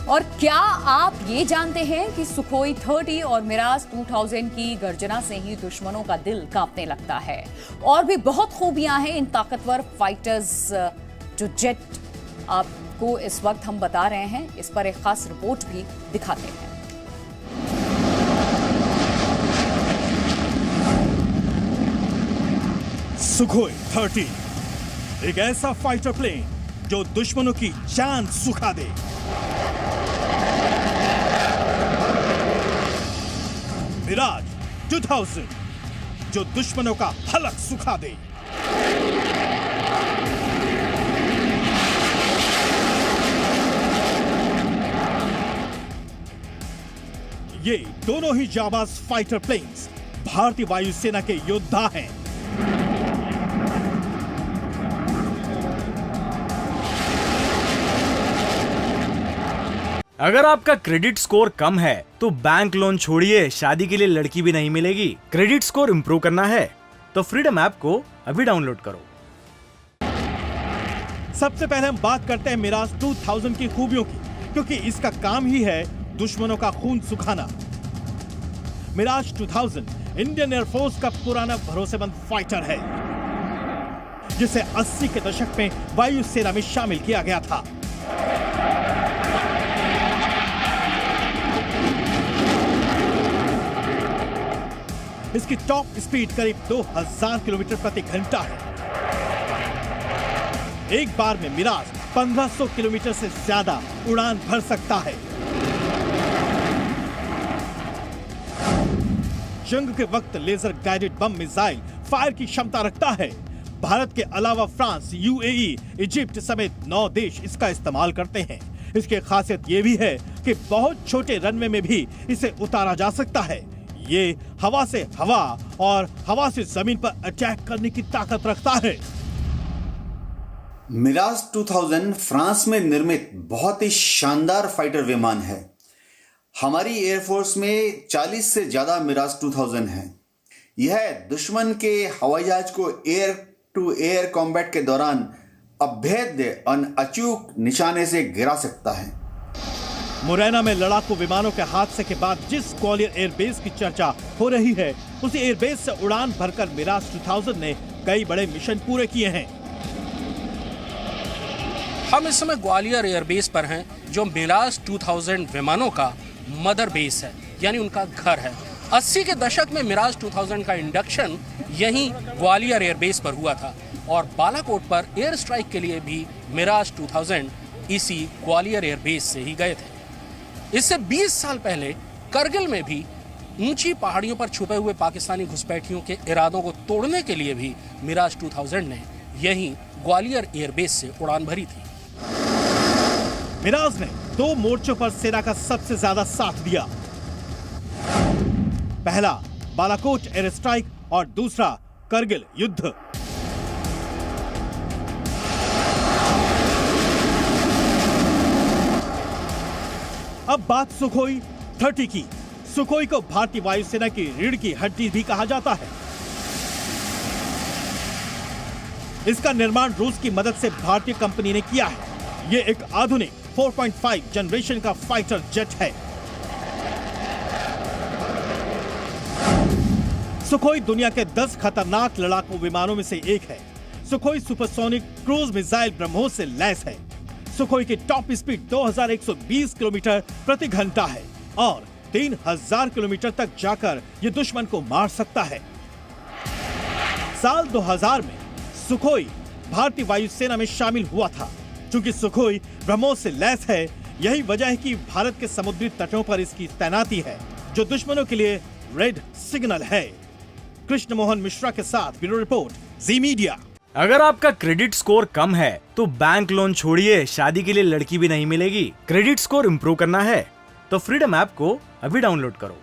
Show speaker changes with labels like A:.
A: और क्या आप ये जानते हैं कि सुखोई 30 और मिराज 2000 की गर्जना से ही दुश्मनों का दिल कांपने लगता है। और भी बहुत खूबियां हैं इन ताकतवर फाइटर्स जो जेट आपको इस वक्त हम बता रहे हैं, इस पर एक खास रिपोर्ट भी दिखाते हैं।
B: सुखोई 30 एक ऐसा फाइटर प्लेन जो दुश्मनों की जान सुखा दे। मिराज 2000 जो दुश्मनों का हलक सुखा दे। ये दोनों ही जाबाज फाइटर प्लेन्स भारतीय वायुसेना के योद्धा हैं।
C: अगर आपका क्रेडिट स्कोर कम है तो बैंक लोन छोड़िए, शादी के लिए लड़की भी नहीं मिलेगी। क्रेडिट स्कोर इंप्रूव करना है तो फ्रीडम ऐप को अभी डाउनलोड करो।
B: सबसे पहले हम बात करते हैं मिराज 2000 की खूबियों की, क्योंकि इसका काम ही है दुश्मनों का खून सुखाना। मिराज 2000 इंडियन एयरफोर्स का पुराना भरोसेमंद फाइटर है, जिसे 80 के दशक में वायुसेना में शामिल किया गया था। इसकी टॉप स्पीड करीब 2000 किलोमीटर प्रति घंटा है। एक बार में मिराज 1500 किलोमीटर से ज्यादा उड़ान भर सकता है। जंग के वक्त laser guided bomb missile fire की क्षमता रखता है। भारत के अलावा फ्रांस, यूएई, इजिप्ट समेत 9 देश इसका इस्तेमाल करते हैं। इसकी खासियत यह भी है कि बहुत छोटे रनवे में भी इसे उतारा जा सकता है। ये हवा से हवा और हवा से जमीन पर अटैक करने की ताकत रखता है।
D: मिराज 2000 फ्रांस में निर्मित बहुत ही शानदार फाइटर विमान है। हमारी एयरफोर्स में 40 से ज्यादा मिराज 2000 हैं। यह दुश्मन के हवाई जहाज को एयर टू एयर कॉम्बैट के दौरान अभेद्य और अचूक निशाने से गिरा सकता है।
B: मुरैना में लड़ाकू विमानों के हादसे के बाद जिस ग्वालियर एयरबेस की चर्चा हो रही है, उसी एयरबेस से उड़ान भरकर मिराज 2000 ने कई बड़े मिशन पूरे किए हैं।
E: हम इस समय ग्वालियर एयरबेस पर हैं, जो मिराज 2000 विमानों का मदर बेस है, यानी उनका घर है। 80 के दशक में मिराज 2000 का इंडक्शन यहीं ग्वालियर एयरबेस पर हुआ था और बालाकोट पर एयर स्ट्राइक के लिए भी मिराज 2000 इसी ग्वालियर एयरबेस से ही गए थे। इससे 20 साल पहले करगिल में भी ऊंची पहाड़ियों पर छुपे हुए पाकिस्तानी घुसपैठियों के इरादों को तोड़ने के लिए भी मिराज 2000 ने यहीं ग्वालियर एयरबेस से उड़ान भरी थी।
B: मिराज ने 2 मोर्चों पर सेना का सबसे ज्यादा साथ दिया। पहला बालाकोट एयर स्ट्राइक और दूसरा करगिल युद्ध। अब बात सुखोई 30 की। सुखोई को भारतीय वायुसेना की रीढ़ की हड्डी भी कहा जाता है। इसका निर्माण रूस की मदद से भारतीय कंपनी ने किया है। यह एक आधुनिक 4.5 जनरेशन का फाइटर जेट है। सुखोई दुनिया के 10 खतरनाक लड़ाकू विमानों में से एक है। Sukhoi supersonic cruise missile BrahMos से लैस है। सुखोई की टॉप स्पीड 2120 किलोमीटर प्रति घंटा है और 3000 किलोमीटर तक जाकर यह दुश्मन को मार सकता है। साल 2000 में सुखोई भारतीय वायुसेना में शामिल हुआ था। चूंकि सुखोई ब्रह्मोस से लैस है, यही वजह है कि भारत के समुद्री तटों पर इसकी तैनाती है, जो दुश्मनों के लिए रेड सिग्नल है। कृष्ण मोहन मिश्रा के साथ ब्यूरो रिपोर्ट, जी मीडिया।
C: अगर आपका क्रेडिट स्कोर कम है तो बैंक लोन छोड़िए, शादी के लिए लड़की भी नहीं मिलेगी। क्रेडिट स्कोर इंप्रूव करना है तो फ्रीडम ऐप को अभी डाउनलोड करो।